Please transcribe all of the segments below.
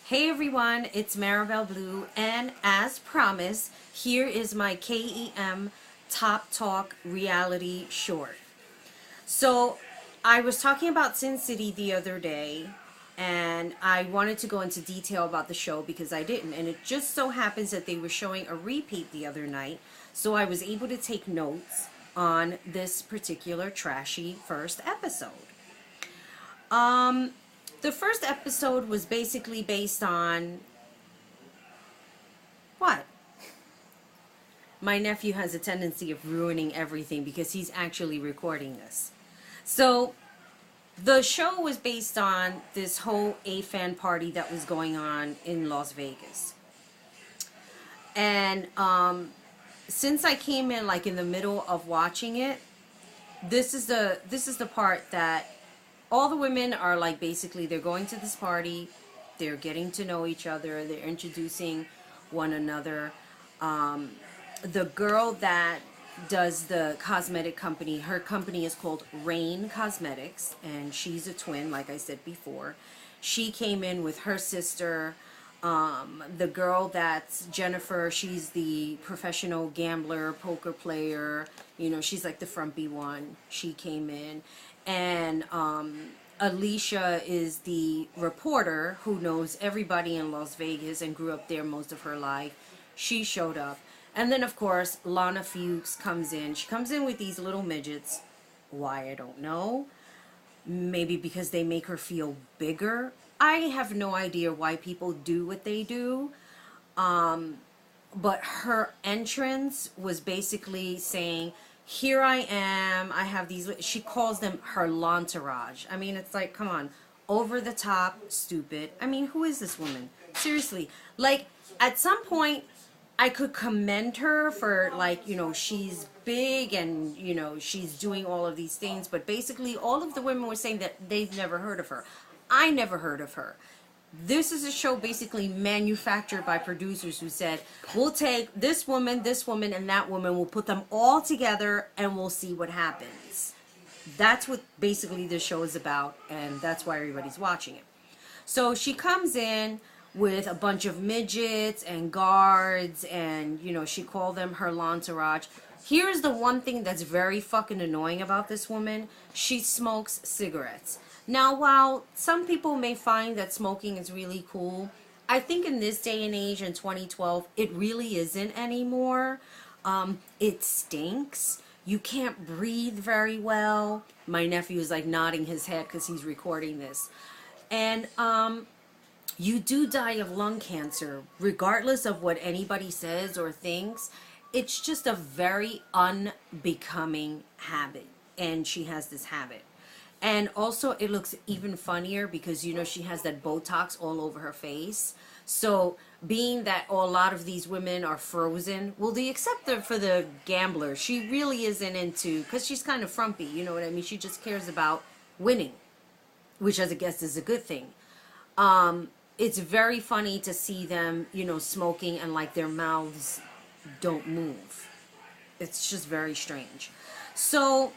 Hey everyone, it's Marabelle Blue, and as promised, here is my KEM Top Talk reality short. So, I was talking about Sin City the other day, and I wanted to go into detail about the show because I didn't, and it just so happens that they were showing a repeat the other night, so I was able to take notes on this particular trashy first episode. Um, the first episode was basically based on what? My nephew has a tendency of ruining everything because he's actually recording this. So, the show was based on this whole AFAN party that was going on in Las Vegas. And since I came in like in the middle of watching it, this is the part that all the women are like basically they're going to this party, they're getting to know each other, they're introducing one another. Um, the girl that does the cosmetic company, her company is called Rain Cosmetics, and she's a twin, like I said before. She came in with her sister. The girl that's Jennifer, she's the professional gambler, poker player. You know, she's like the frumpy one. She came in. And Alicia is the reporter who knows everybody in Las Vegas and grew up there most of her life. She showed up. And then, of course, Lana Fuchs comes in. She comes in with these little midgets. Why, I don't know. Maybe because they make her feel bigger. I have no idea why people do what they do. But her entrance was basically saying, here I am, I have these, she calls them her entourage. I mean, it's like, come on, over the top, stupid. I mean, who is this woman? Seriously, like, at some point, I could commend her for, like, you know, she's big and, you know, she's doing all of these things, but basically all of the women were saying that they've never heard of her. I never heard of her. This is a show basically manufactured by producers who said, we'll take this woman, and that woman, we'll put them all together and we'll see what happens. That's what basically this show is about, and that's why everybody's watching it. So she comes in with a bunch of midgets and guards, and, you know, she called them her entourage. Here's the one thing that's very fucking annoying about this woman. She smokes cigarettes. Now, while some people may find that smoking is really cool, I think in this day and age in 2012, it really isn't anymore. It stinks. You can't breathe very well. My nephew is like nodding his head because he's recording this. And you do die of lung cancer, regardless of what anybody says or thinks. It's just a very unbecoming habit. And she has this habit. And also, it looks even funnier because, you know, she has that Botox all over her face. So, being that a lot of these women are frozen, well, except for the gambler, she really isn't into, because she's kind of frumpy, you know what I mean? She just cares about winning, which I guess is a good thing. It's very funny to see them, you know, smoking and like their mouths don't move. It's just very strange. So,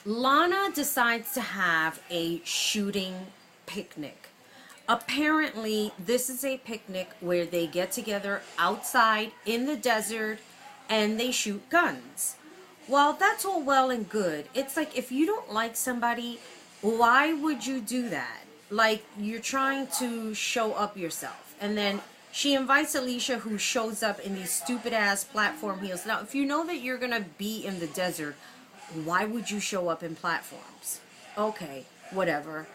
Lana decides to have a shooting picnic. Apparently, this is a picnic where they get together outside in the desert and they shoot guns. Well, that's all well and good. It's like if you don't like somebody, why would you do that? Like, you're trying to show up yourself. And then she invites Alicia, who shows up in these stupid ass platform heels. Now, if you know that you're going to be in the desert, why would you show up in platforms? Okay, whatever.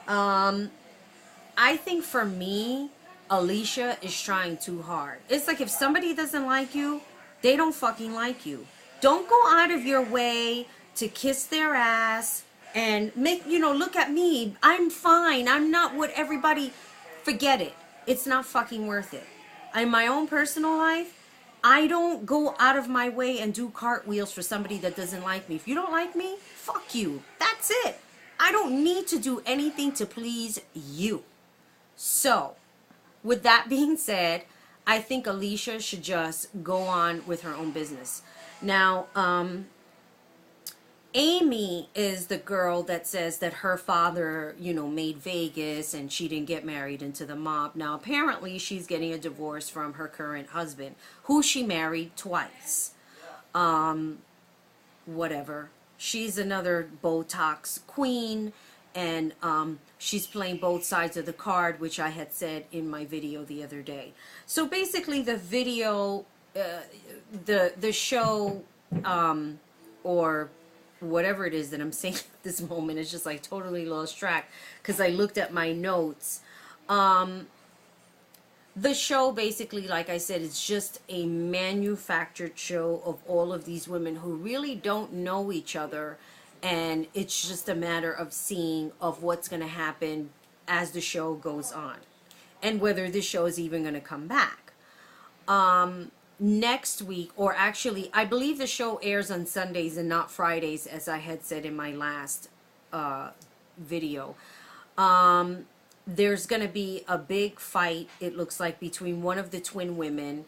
I think for me, Alicia is trying too hard. It's like if somebody doesn't like you, they don't fucking like you. Don't go out of your way to kiss their ass and make, you know, look at me. I'm fine. I'm not what everybody, forget it. It's not fucking worth it. In my own personal life, I don't go out of my way and do cartwheels for somebody that doesn't like me. If you don't like me, fuck you. That's it. I don't need to do anything to please you. So, with that being said, I think Alicia should just go on with her own business. Now, Amy is the girl that says that her father, you know, made Vegas and she didn't get married into the mob. Now, apparently, she's getting a divorce from her current husband, who she married twice. Whatever. She's another Botox queen, and she's playing both sides of the card, which I had said in my video the other day. So basically, the video, the show, or whatever it is that I'm saying at this moment, is just like totally lost track because I looked at my notes. The show basically, like I said, is just a manufactured show of all of these women who really don't know each other, and it's just a matter of seeing of what's going to happen as the show goes on and whether this show is even going to come back. Next week, or actually I believe the show airs on Sundays and not Fridays, as I had said in my last video. There's going to be a big fight, it looks like, between one of the twin women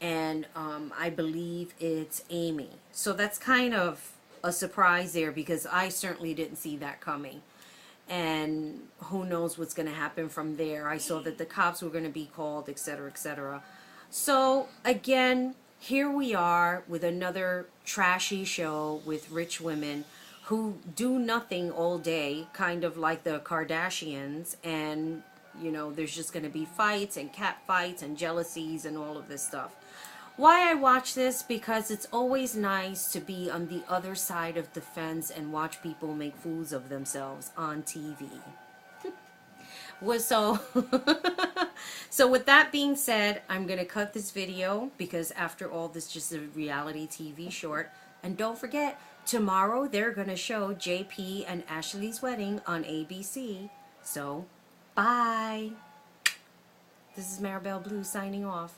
and I believe it's Amy. So that's kind of a surprise there because I certainly didn't see that coming. And who knows what's going to happen from there. I saw that the cops were going to be called, etc., etc. So again, here we are with another trashy show with rich women who do nothing all day, kind of like the Kardashians, and you know, there's just going to be fights and cat fights and jealousies and all of this stuff. Why I watch this? Because it's always nice to be on the other side of the fence and watch people make fools of themselves on TV. So so with that being said, I'm going to cut this video because after all, this is just a reality TV short. And don't forget, tomorrow they're going to show JP and Ashley's wedding on ABC. So, bye. This is Marabelle Blue signing off.